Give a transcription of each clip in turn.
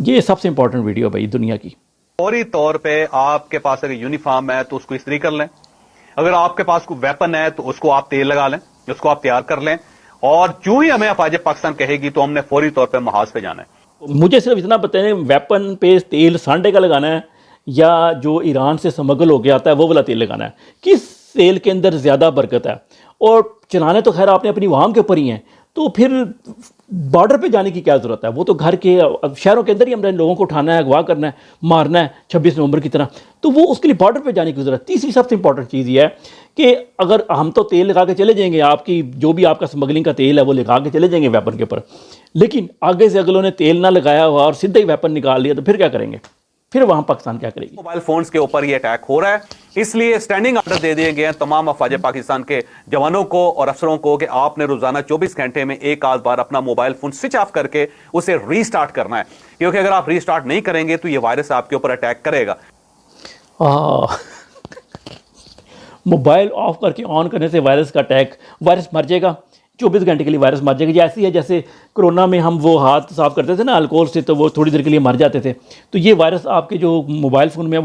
ये सबसे important video भाई दुनिया की। फौरी तौर पे आपके पास अगर यूनिफॉर्म है तो उसको इस्त्री कर लें, अगर आपके पास कोई वेपन है तो उसको आप तेल लगा लें, उसको आप तैयार कर लें, और जो ही हमें अफवाज पाकिस्तान कहेगी तो हमने फौरी तौर पे महाज पे जाना है। मुझे सिर्फ इतना बताएं, वेपन पे तेल सांडे का लगाना है या जो ईरान से स्मगल होके आता है वो वाला तेल लगाना है? किस तेल के अंदर ज़्यादा बरकत है? और चलाने तो खैर आपने अपनी वाम के ऊपर ही हैं, तो फिर बॉर्डर पे जाने की क्या ज़रूरत है? वो तो घर के शहरों के अंदर ही हमने लोगों को उठाना है, अगवा करना है, मारना है 26 नवंबर की तरह, तो वो उसके लिए बॉर्डर पे जाने की ज़रूरत। तीसरी सबसे इंपॉर्टेंट चीज़ ये है कि अगर हम तो तेल लगा के चले जाएंगे, आपकी जो भी आपका स्मगलिंग का तेल है वो लगा के चले जाएंगे वेपन के ऊपर, लेकिन आगे से अगलों ने तेल ना लगाया हुआ और सीधा ही वेपन निकाल लिया तो फिर क्या करेंगे? फिर वहां पाकिस्तान क्या करेगी? मोबाइल फोन्स के ऊपर ये अटैक हो रहा है, इसलिए स्टैंडिंग ऑर्डर दे दिए गए हैं तमाम अफवाज पाकिस्तान के जवानों को और अफसरों को कि आपने रोजाना 24 घंटे में एक आध बार अपना मोबाइल फोन स्विच ऑफ करके उसे रीस्टार्ट करना है, क्योंकि अगर आप रीस्टार्ट नहीं करेंगे तो ये वायरस आपके ऊपर अटैक करेगा। मोबाइल ऑफ करके ऑन करने से वायरस का अटैक, वायरस मर जाएगा 24 घंटे के लिए, वायरस मर जाएगा। ऐसी है जैसे कोरोना में हम वो हाथ साफ करते थे ना अल्कोहल से, तो वो थोड़ी देर के लिए मर जाते थे, तो ये वायरस आपके जो मोबाइल फ़ोन में है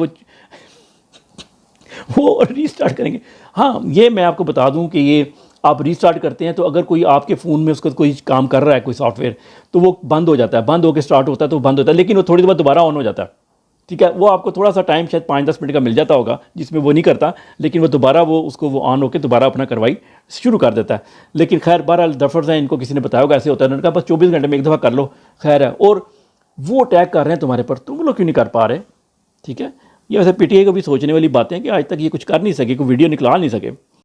वो रीस्टार्ट करेंगे। हाँ, ये मैं आपको बता दूं कि ये आप रीस्टार्ट करते हैं तो अगर कोई आपके फ़ोन में उसका कोई काम कर रहा है, कोई सॉफ्टवेयर, तो वो बंद हो जाता है, बंद होकर स्टार्ट होता है तो बंद होता है, लेकिन वो थोड़ी देर बाद दोबारा ऑन हो जाता है। ठीक है, वो आपको थोड़ा सा टाइम शायद 5-10 मिनट का मिल जाता होगा जिसमें वो नहीं करता, लेकिन वो दोबारा वो ऑन होकर दोबारा अपना कार्रवाई शुरू कर देता है। लेकिन खैर बहरहाल दफर्स हैं, इनको किसी ने बताया होगा ऐसे होता है, उन्होंने कहा बस 24 घंटे में एक दफ़ा कर लो, खैर है। और वो अटैक कर रहे हैं तुम्हारे पर, तुम लोग क्यों नहीं कर पा रहे? ठीक है, ये वैसे पीटीआई को भी सोचने वाली बातें हैं कि आज तक ये कुछ कर नहीं सके, कोई वीडियो निकला नहीं सके।